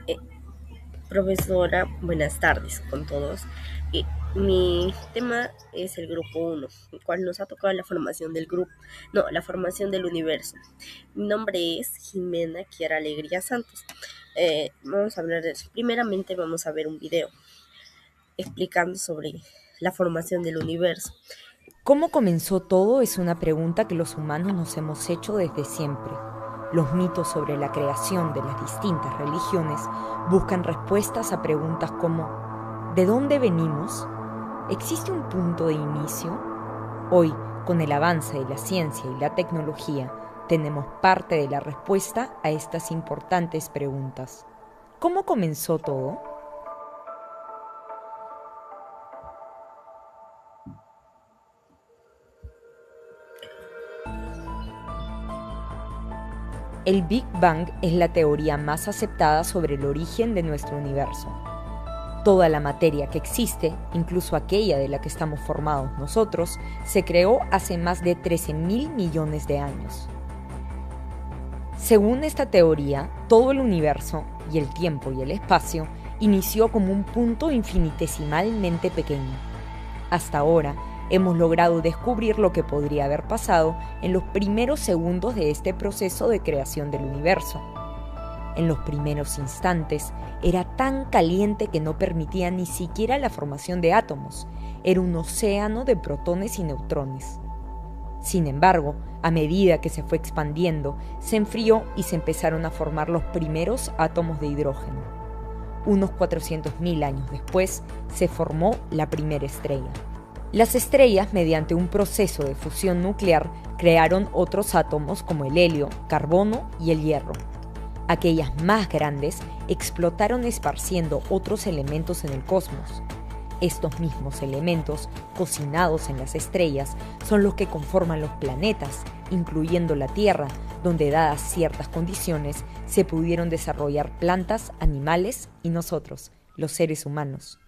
Eh, Profesora, buenas tardes con todos. Eh, Mi tema es el grupo uno, el cual nos ha tocado la formación del grupo, no, la formación del universo. Mi nombre es Jimena Kiara Alegría Santos. Vamos a hablar de eso. Primeramente vamos a ver un video explicando sobre la formación del universo. ¿Cómo comenzó todo? Es una pregunta que los humanos nos hemos hecho desde siempre. Los mitos sobre la creación de las distintas religiones buscan respuestas a preguntas como ¿de dónde venimos? ¿Existe un punto de inicio? Hoy, con el avance de la ciencia y la tecnología, tenemos parte de la respuesta a estas importantes preguntas. ¿Cómo comenzó todo? El Big Bang es la teoría más aceptada sobre el origen de nuestro universo. Toda la materia que existe, incluso aquella de la que estamos formados nosotros, se creó hace más de 13.000 millones de años. Según esta teoría, todo el universo, y el tiempo y el espacio, inició como un punto infinitesimalmente pequeño. Hasta ahora, hemos logrado descubrir lo que podría haber pasado en los primeros segundos de este proceso de creación del universo. En los primeros instantes, era tan caliente que no permitía ni siquiera la formación de átomos. Era un océano de protones y neutrones. Sin embargo, a medida que se fue expandiendo, se enfrió y se empezaron a formar los primeros átomos de hidrógeno. Unos 400.000 años después, se formó la primera estrella. Las estrellas, mediante un proceso de fusión nuclear, crearon otros átomos como el helio, carbono y el hierro. Aquellas más grandes explotaron esparciendo otros elementos en el cosmos. Estos mismos elementos, cocinados en las estrellas, son los que conforman los planetas, incluyendo la Tierra, donde dadas ciertas condiciones se pudieron desarrollar plantas, animales y nosotros, los seres humanos.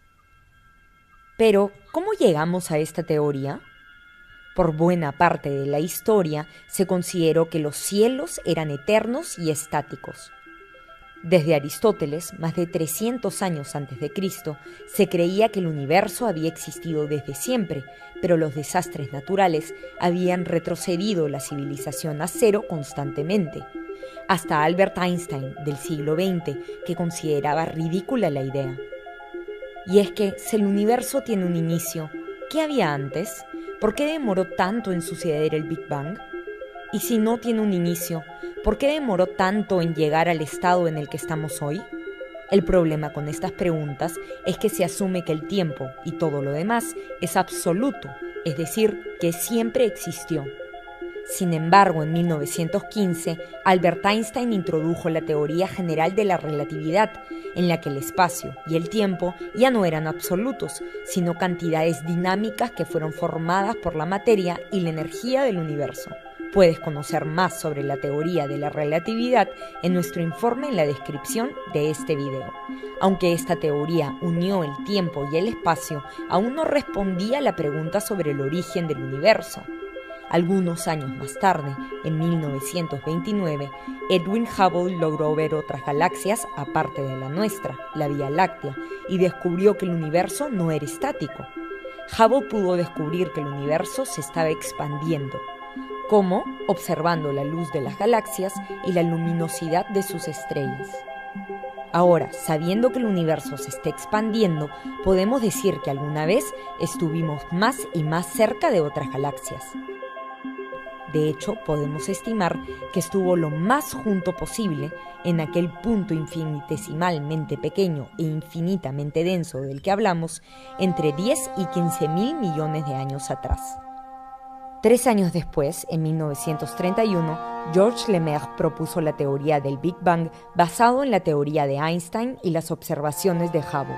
Pero, ¿cómo llegamos a esta teoría? Por buena parte de la historia se consideró que los cielos eran eternos y estáticos. Desde Aristóteles, más de 300 años antes de Cristo, se creía que el universo había existido desde siempre, pero los desastres naturales habían retrocedido la civilización a cero constantemente. Hasta Albert Einstein, del siglo XX, que consideraba ridícula la idea. Y es que, si el universo tiene un inicio, ¿qué había antes? ¿Por qué demoró tanto en suceder el Big Bang? Y si no tiene un inicio, ¿por qué demoró tanto en llegar al estado en el que estamos hoy? El problema con estas preguntas es que se asume que el tiempo y todo lo demás es absoluto, es decir, que siempre existió. Sin embargo, en 1915, Albert Einstein introdujo la teoría general de la relatividad, en la que el espacio y el tiempo ya no eran absolutos, sino cantidades dinámicas que fueron formadas por la materia y la energía del universo. Puedes conocer más sobre la teoría de la relatividad en nuestro informe en la descripción de este video. Aunque esta teoría unió el tiempo y el espacio, aún no respondía a la pregunta sobre el origen del universo. Algunos años más tarde, en 1929, Edwin Hubble logró ver otras galaxias aparte de la nuestra, la Vía Láctea, y descubrió que el universo no era estático. Hubble pudo descubrir que el universo se estaba expandiendo. ¿Cómo? Observando la luz de las galaxias y la luminosidad de sus estrellas. Ahora, sabiendo que el universo se está expandiendo, podemos decir que alguna vez estuvimos más y más cerca de otras galaxias. De hecho, podemos estimar que estuvo lo más junto posible en aquel punto infinitesimalmente pequeño e infinitamente denso del que hablamos entre 10 y 15.000 millones de años atrás. 3 años después, en 1931, Georges Lemaire propuso la teoría del Big Bang basado en la teoría de Einstein y las observaciones de Hubble.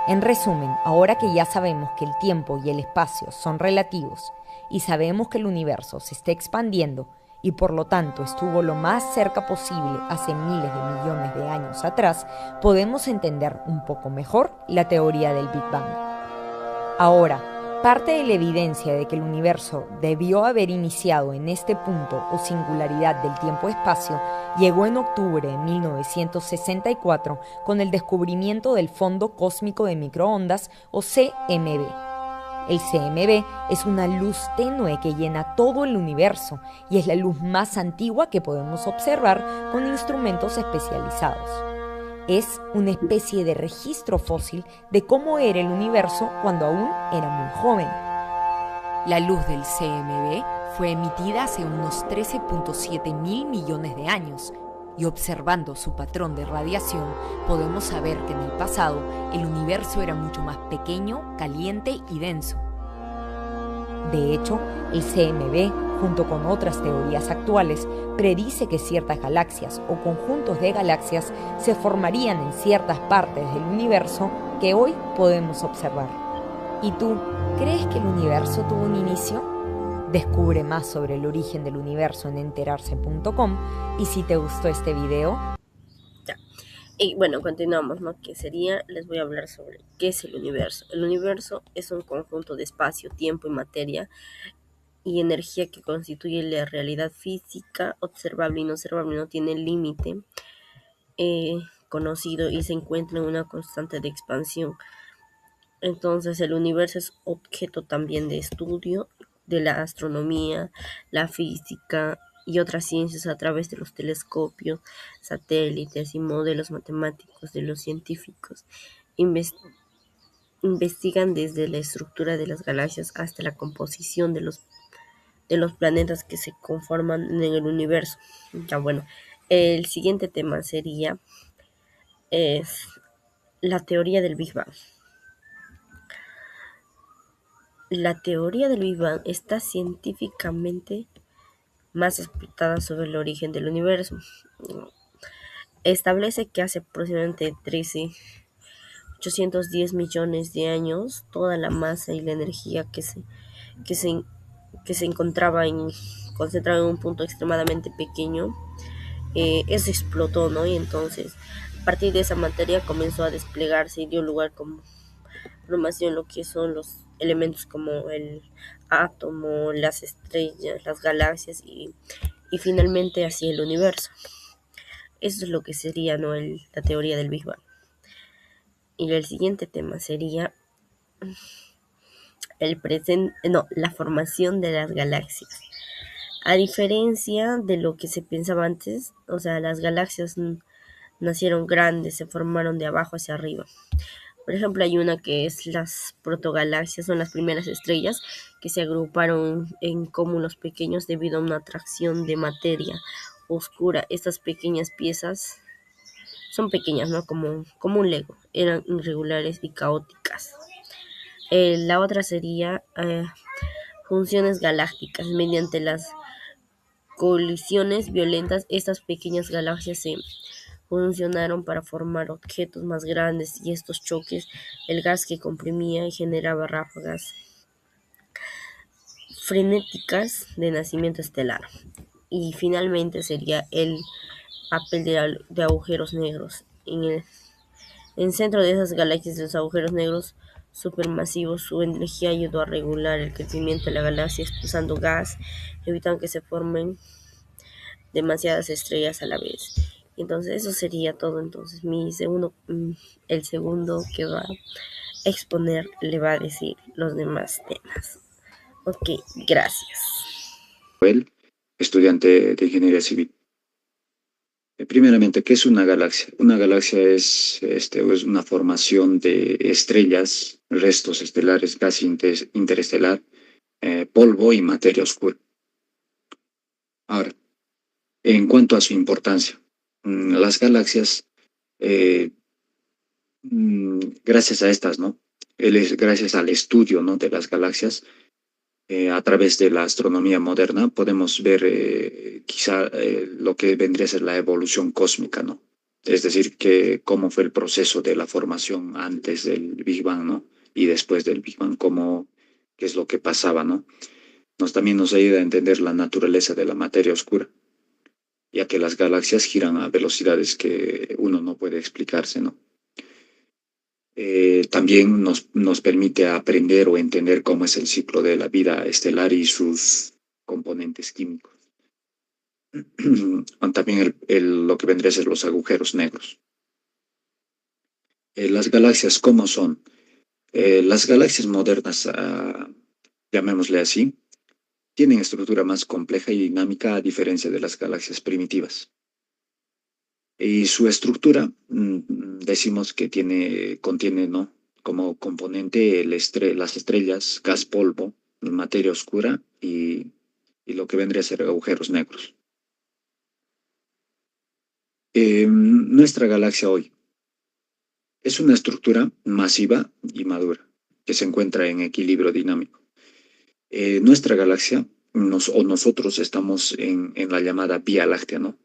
En resumen, ahora que ya sabemos que el tiempo y el espacio son relativos y sabemos que el universo se está expandiendo y por lo tanto estuvo lo más cerca posible hace miles de millones de años atrás, podemos entender un poco mejor la teoría del Big Bang. Ahora, Parte de la evidencia de que el universo debió haber iniciado en este punto o singularidad del tiempo-espacio llegó en octubre de 1964 con el descubrimiento del fondo cósmico de microondas o CMB. El CMB es una luz tenue que llena todo el universo y es la luz más antigua que podemos observar con instrumentos especializados. Es una especie de registro fósil de cómo era el universo cuando aún era muy joven. La luz del CMB fue emitida hace unos 13.7 mil millones de años, y observando su patrón de radiación podemos saber que en el pasado el universo era mucho más pequeño, caliente y denso. De hecho, el CMB, junto con otras teorías actuales, predice que ciertas galaxias o conjuntos de galaxias se formarían en ciertas partes del universo que hoy podemos observar. ¿Y tú, crees que el universo tuvo un inicio? Descubre más sobre el origen del universo en enterarse.com y si te gustó este video... Ya. Y bueno, continuamos, ¿no? Que sería, les voy a hablar sobre qué es el universo. El universo es un conjunto de espacio, tiempo y materia y energía que constituye la realidad física, observable y no observable, no tiene límite conocido y se encuentra en una constante de expansión. Entonces el universo es objeto también de estudio de la astronomía, la física y otras ciencias a través de los telescopios, satélites y modelos matemáticos de los científicos. Investigan desde la estructura de las galaxias hasta la composición de los planetas que se conforman en el universo. Ya bueno, el siguiente tema sería la teoría del Big Bang. La teoría del Big Bang está científicamente más explotada sobre el origen del universo. Establece que hace aproximadamente 13.810 millones de años, toda la masa y la energía que se encontraba concentrada en un punto extremadamente pequeño, eso explotó, ¿no? Y entonces, a partir de esa materia comenzó a desplegarse y dio lugar como formación lo que son los elementos como el átomo, las estrellas, las galaxias y finalmente así el universo. Eso es lo que sería, ¿no? La teoría del Big Bang. Y el siguiente tema sería la formación de las galaxias. A diferencia de lo que se pensaba antes, o sea, las galaxias nacieron grandes, se formaron de abajo hacia arriba. Por ejemplo, hay una que es las protogalaxias, son las primeras estrellas que se agruparon en cúmulos pequeños debido a una atracción de materia oscura. Estas pequeñas piezas son pequeñas, ¿no? Como un Lego, eran irregulares y caóticas. La otra sería funciones galácticas. Mediante las colisiones violentas, estas pequeñas galaxias se funcionaron para formar objetos más grandes y estos choques, el gas que comprimía y generaba ráfagas frenéticas de nacimiento estelar. Y finalmente sería el papel de agujeros negros. En el centro de esas galaxias, los agujeros negros supermasivos, su energía ayudó a regular el crecimiento de la galaxia expulsando gas, evitando que se formen demasiadas estrellas a la vez. Entonces eso sería todo. Entonces el segundo que va a exponer le va a decir los demás temas. Ok, gracias. Estudiante de Ingeniería Civil. Primeramente, ¿qué es una galaxia? Una galaxia es una formación de estrellas, restos estelares, gas interestelar, polvo y materia oscura. Ahora, en cuanto a su importancia, las galaxias, gracias a estas, ¿no? Gracias al estudio, ¿no? de las galaxias, a través de la astronomía moderna podemos ver quizá lo que vendría a ser la evolución cósmica, ¿no? Es decir, que cómo fue el proceso de la formación antes del Big Bang, ¿no? Y después del Big Bang, qué es lo que pasaba, ¿no? También nos ayuda a entender la naturaleza de la materia oscura, ya que las galaxias giran a velocidades que uno no puede explicarse, ¿no? También nos permite aprender o entender cómo es el ciclo de la vida estelar y sus componentes químicos. También lo que vendría a ser los agujeros negros. Las galaxias, ¿cómo son? Las galaxias modernas, llamémosle así, tienen estructura más compleja y dinámica a diferencia de las galaxias primitivas. Y su estructura, decimos que contiene, ¿no? Como componente las estrellas, gas polvo, materia oscura y lo que vendría a ser agujeros negros. Nuestra galaxia hoy es una estructura masiva y madura que se encuentra en equilibrio dinámico. Nuestra galaxia, nosotros estamos en la llamada Vía Láctea, ¿no?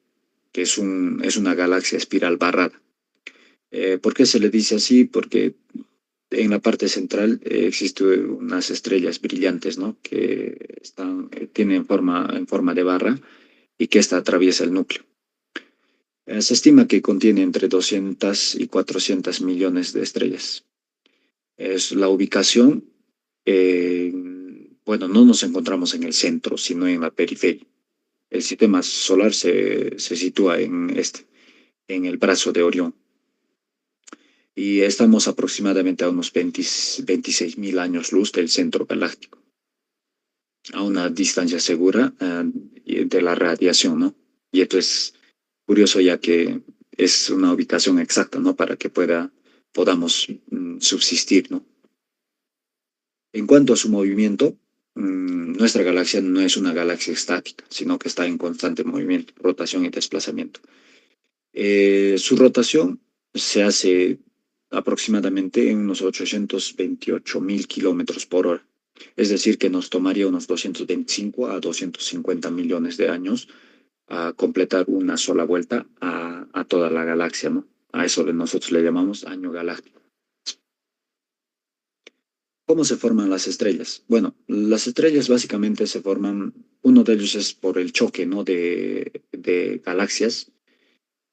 Que es una galaxia espiral barrada. ¿Por qué se le dice así? Porque en la parte central existen unas estrellas brillantes, ¿no? Que tienen en forma de barra y que esta atraviesa el núcleo. Se estima que contiene entre 200 y 400 millones de estrellas. Es la ubicación, bueno, no nos encontramos en el centro, sino en la periferia. El sistema solar se sitúa en el brazo de Orión. Y estamos aproximadamente a unos 26.000 años luz del centro galáctico, a una distancia segura de la radiación, ¿no? Y esto es curioso ya que es una ubicación exacta, ¿no? Para que podamos subsistir, ¿no? En cuanto a su movimiento, nuestra galaxia no es una galaxia estática, sino que está en constante movimiento, rotación y desplazamiento. Su rotación se hace aproximadamente en unos 828.000 kilómetros por hora. Es decir, que nos tomaría unos 225 a 250 millones de años a completar una sola vuelta a toda la galaxia, ¿no? A eso nosotros le llamamos año galáctico. ¿Cómo se forman las estrellas? Bueno, las estrellas básicamente se forman, uno de ellos es por el choque, ¿no? de galaxias.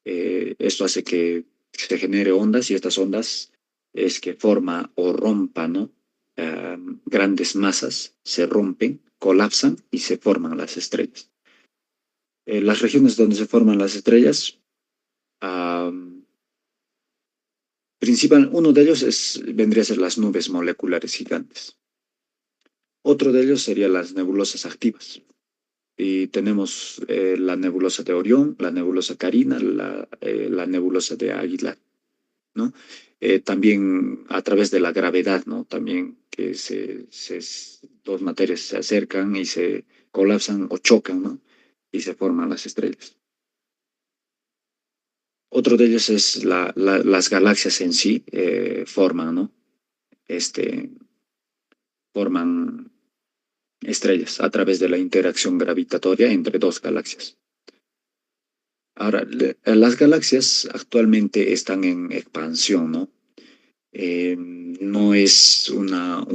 Esto hace que se genere ondas y estas ondas es que forma o rompa, ¿no? Grandes masas, se rompen, colapsan y se forman las estrellas. Las regiones donde se forman las estrellas, uno de ellos vendría a ser las nubes moleculares gigantes. Otro de ellos sería las nebulosas activas. Y tenemos la nebulosa de Orión, la nebulosa Carina, la nebulosa de Águila, ¿no? También a través de la gravedad, ¿no? También que dos materias se acercan y se colapsan o chocan, ¿no? Y se forman las estrellas. Otro de ellos es las galaxias en sí, forman, ¿no? Forman estrellas a través de la interacción gravitatoria entre dos galaxias. Ahora, las galaxias actualmente están en expansión, ¿no? No es una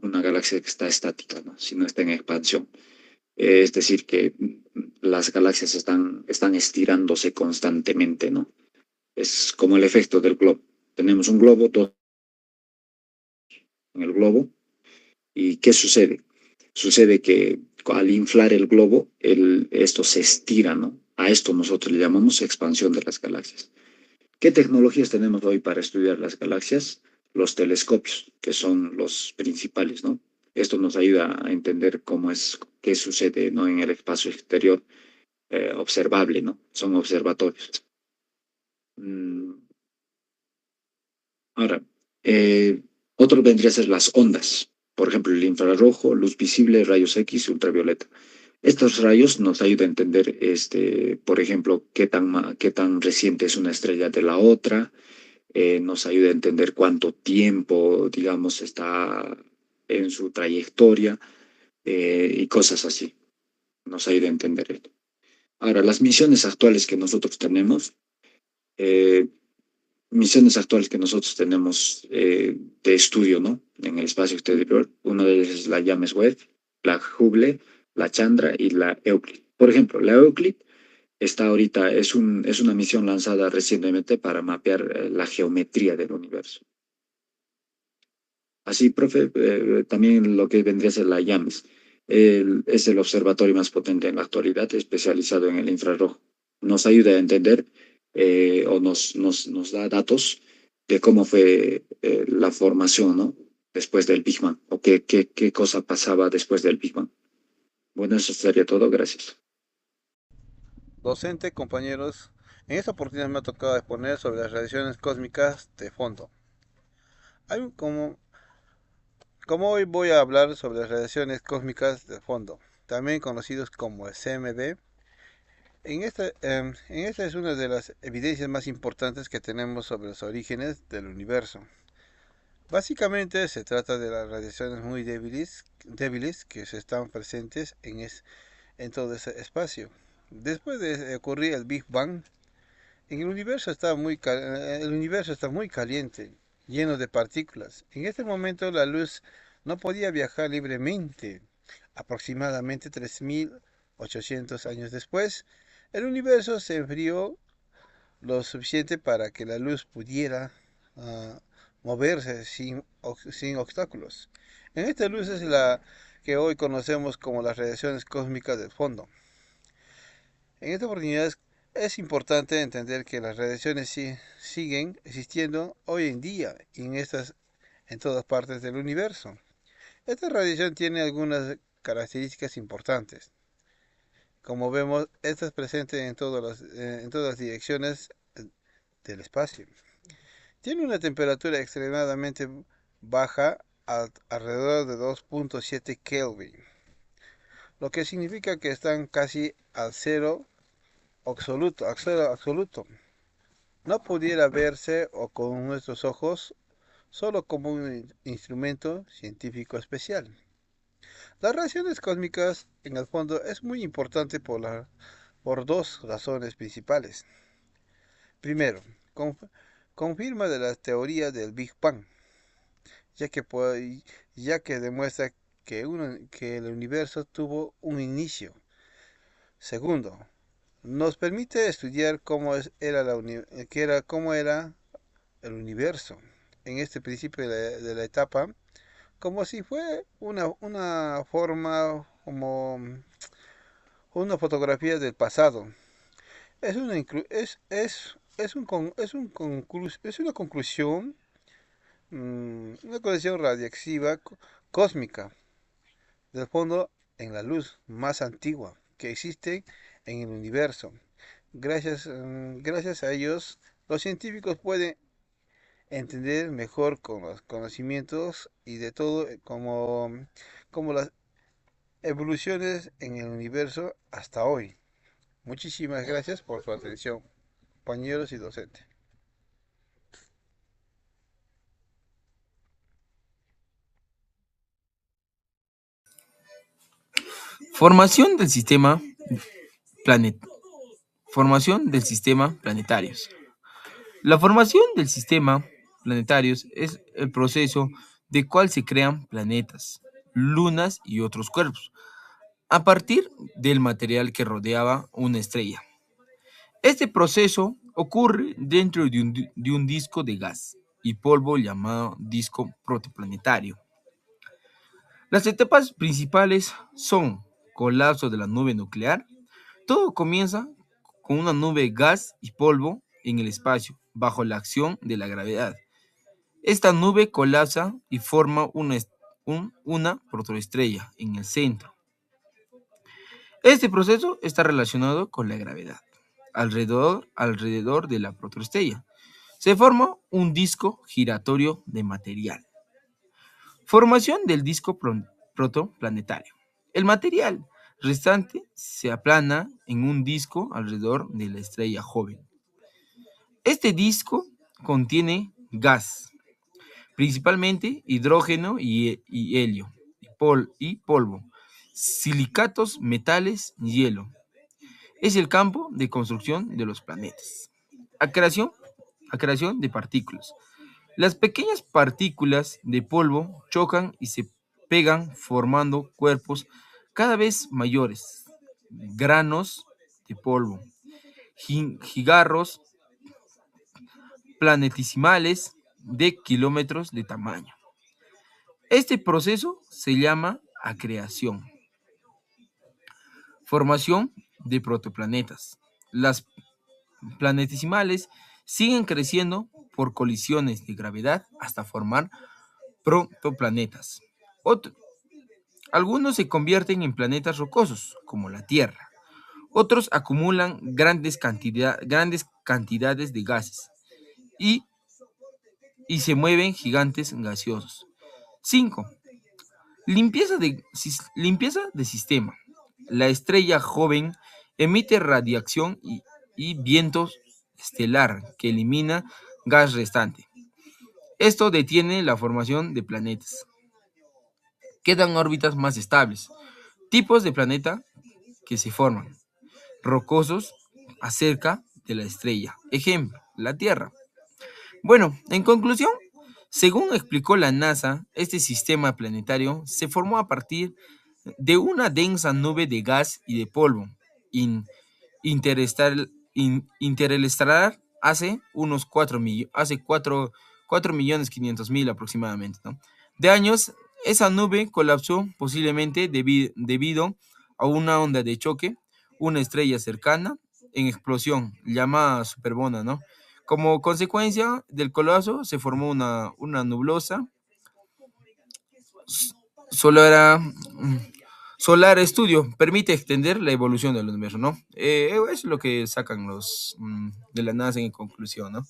galaxia que está estática, ¿no? Sino está en expansión. Es decir, que las galaxias están estirándose constantemente, ¿no? Es como el efecto del globo. Tenemos un globo, dos en el globo, ¿y qué sucede? Sucede que al inflar el globo, esto se estira, ¿no? A esto nosotros le llamamos expansión de las galaxias. ¿Qué tecnologías tenemos hoy para estudiar las galaxias? Los telescopios, que son los principales, ¿no? Esto nos ayuda a entender qué sucede, ¿no? En el espacio exterior observable, ¿no? Son observatorios. Ahora, otro vendría a ser las ondas. Por ejemplo, el infrarrojo, luz visible, rayos X, ultravioleta. Estos rayos nos ayudan a entender, por ejemplo, qué tan reciente es una estrella de la otra. Nos ayuda a entender cuánto tiempo, digamos, está en su trayectoria y cosas así. Nos ayuda a entender esto. Ahora, las misiones actuales que nosotros tenemos, de estudio, ¿no? En el espacio exterior, una de ellas es la James Webb, la Hubble, la Chandra y la Euclid. Por ejemplo, la Euclid está ahorita, es una misión lanzada recientemente para mapear la geometría del universo. Así, profe, también lo que vendría a ser la IAMES. Es el observatorio más potente en la actualidad, especializado en el infrarrojo. Nos ayuda a entender nos da datos de cómo fue la formación, ¿no? Después del Big Bang, o qué cosa pasaba después del Big Bang. Bueno, eso sería todo. Gracias. Docente, compañeros, en esta oportunidad me ha tocado exponer sobre las radiaciones cósmicas de fondo. Hay un- como, como hoy voy a hablar sobre las radiaciones cósmicas de fondo, también conocidos como CMB. En esta es una de las evidencias más importantes que tenemos sobre los orígenes del universo. Básicamente se trata de las radiaciones muy débiles que se están presentes en todo ese espacio. Después de ocurrir el Big Bang, el universo está muy caliente, lleno de partículas. En este momento la luz no podía viajar libremente. Aproximadamente 3.800 años después, el universo se enfrió lo suficiente para que la luz pudiera ah, moverse sin obstáculos. En esta luz es la que hoy conocemos como las radiaciones cósmicas del fondo. En esta oportunidad es importante entender que las radiaciones siguen existiendo hoy en día y en todas partes del universo. Esta radiación tiene algunas características importantes. Como vemos, esta es presente en todas las direcciones del espacio. Tiene una temperatura extremadamente baja, alrededor de 2.7 Kelvin, lo que significa que están casi al cero absoluto. No pudiera verse o con nuestros ojos solo como un instrumento científico especial. Las radiaciones cósmicas en el fondo es muy importante por dos razones principales. Primero, confirma de la teoría del Big Bang, ya que, ya que demuestra que el universo tuvo un inicio. Segundo, nos permite estudiar cómo era el universo en este principio de la etapa, como si fue una forma, como una fotografía del pasado. Es una, es una conclusión, una conclusión radiactiva cósmica del fondo en la luz más antigua que existe en el universo. Gracias a ellos, los científicos pueden entender mejor con los conocimientos y de todo como las evoluciones en el universo hasta hoy. Muchísimas gracias por su atención, compañeros y docentes. Formación del sistema planet. Formación del sistema planetarios. La formación del sistema planetarios es el proceso de cual se crean planetas, lunas y otros cuerpos, a partir del material que rodeaba una estrella. Este proceso ocurre dentro de un disco de gas y polvo llamado disco protoplanetario. Las etapas principales son colapso de la nube nuclear. Todo comienza con una nube de gas y polvo en el espacio, bajo la acción de la gravedad. Esta nube colapsa y forma una protoestrella en el centro. Este proceso está relacionado con la gravedad. Alrededor de la protoestrella se forma un disco giratorio de material. Formación del disco protoplanetario. El material restante se aplana en un disco alrededor de la estrella joven. Este disco contiene gas, principalmente hidrógeno y helio, y polvo, silicatos, metales, hielo. Es el campo de construcción de los planetas. A creación de partículas. Las pequeñas partículas de polvo chocan y se pegan formando cuerpos cada vez mayores, granos de polvo, gigarros planetesimales de kilómetros de tamaño. Este proceso se llama acreción. Formación de protoplanetas. Las planetesimales siguen creciendo por colisiones de gravedad hasta formar protoplanetas. Algunos se convierten en planetas rocosos, como la Tierra. Otros acumulan grandes cantidades de gases y, se mueven gigantes gaseosos. 5. Limpieza de sistema. La estrella joven emite radiación y viento estelar que elimina gas restante. Esto detiene la formación de planetas. Quedan órbitas más estables. Tipos de planeta que se forman. Rocosos acerca de la estrella. Ejemplo, la Tierra. Bueno, en conclusión, según explicó la NASA, este sistema planetario se formó a partir de una densa nube de gas y de polvo interestelar hace unos 4.500.000 aproximadamente, ¿no? De años. Esa nube colapsó posiblemente debido a una onda de choque, una estrella cercana en explosión llamada superbona, ¿no? Como consecuencia del colapso se formó una nebulosa solar. Solar Studio permite extender la evolución del universo, ¿no? Es lo que sacan los de la NASA en conclusión, ¿no?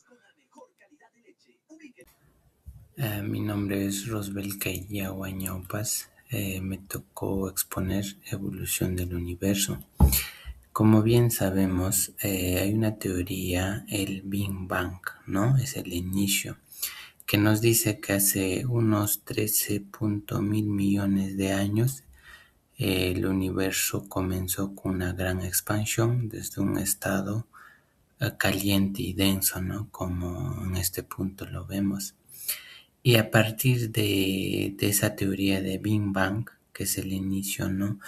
Mi nombre es Rosbel Caylla Huañaupas. Me tocó exponer evolución del universo. Como bien sabemos, hay una teoría, el Big Bang, ¿no? Es el inicio, que nos dice que hace unos 13.000 millones de años el universo comenzó con una gran expansión desde un estado caliente y denso, ¿no? Como en este punto lo vemos. Y a partir de esa teoría de Big Bang, que es el inicio, ¿no?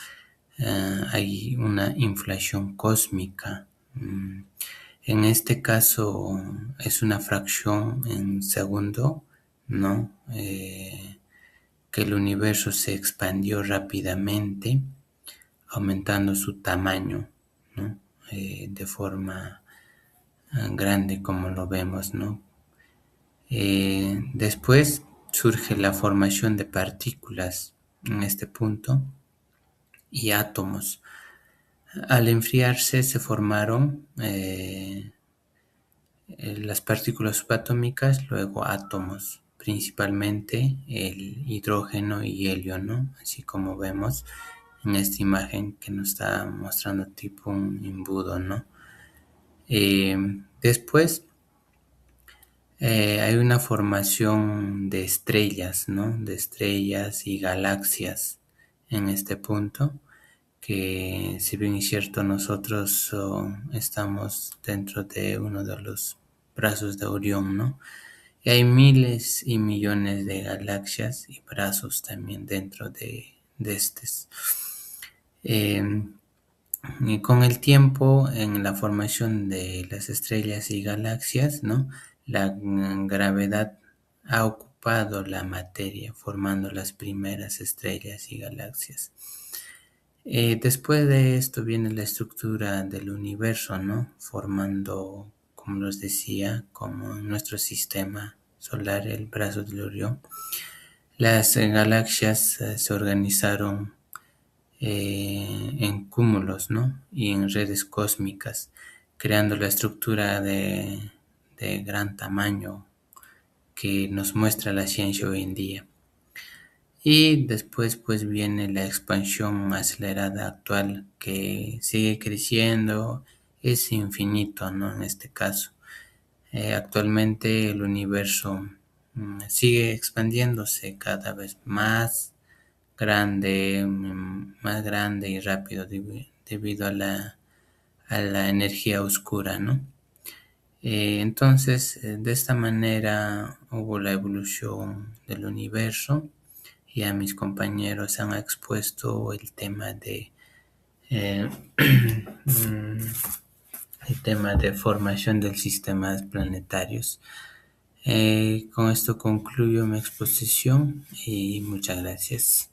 Hay una inflación cósmica. En este caso es una fracción en segundo, ¿no? Que el universo se expandió rápidamente, aumentando su tamaño, ¿no? De forma grande, como lo vemos, ¿no? Después surge la formación de partículas en este punto y átomos. Al enfriarse se formaron las partículas subatómicas, luego átomos, principalmente el hidrógeno y helio, ¿no? Así como vemos en esta imagen que nos está mostrando tipo un embudo, ¿no? Después hay una formación de estrellas, ¿no? De estrellas y galaxias en este punto, que si bien es cierto nosotros estamos dentro de uno de los brazos de Orión, ¿no? Y hay miles y millones de galaxias y brazos también dentro de estos. Y con el tiempo, en la formación de las estrellas y galaxias, ¿no? La gravedad ha ocupado la materia, formando las primeras estrellas y galaxias. Después de esto viene la estructura del universo, ¿no? Formando, como les decía, como en nuestro sistema solar, el brazo de Orión. Las galaxias se organizaron en cúmulos, ¿no? Y en redes cósmicas, creando la estructura de gran tamaño que nos muestra la ciencia hoy en día. Y después pues viene la expansión acelerada actual, que sigue creciendo, es infinito, ¿no? En este caso. Actualmente el universo sigue expandiéndose cada vez más grande y rápido debido a la energía oscura, ¿no? Entonces, de esta manera hubo la evolución del universo. Y a mis compañeros han expuesto el tema de el tema de formación de sistemas planetarios. Con esto concluyo mi exposición y muchas gracias.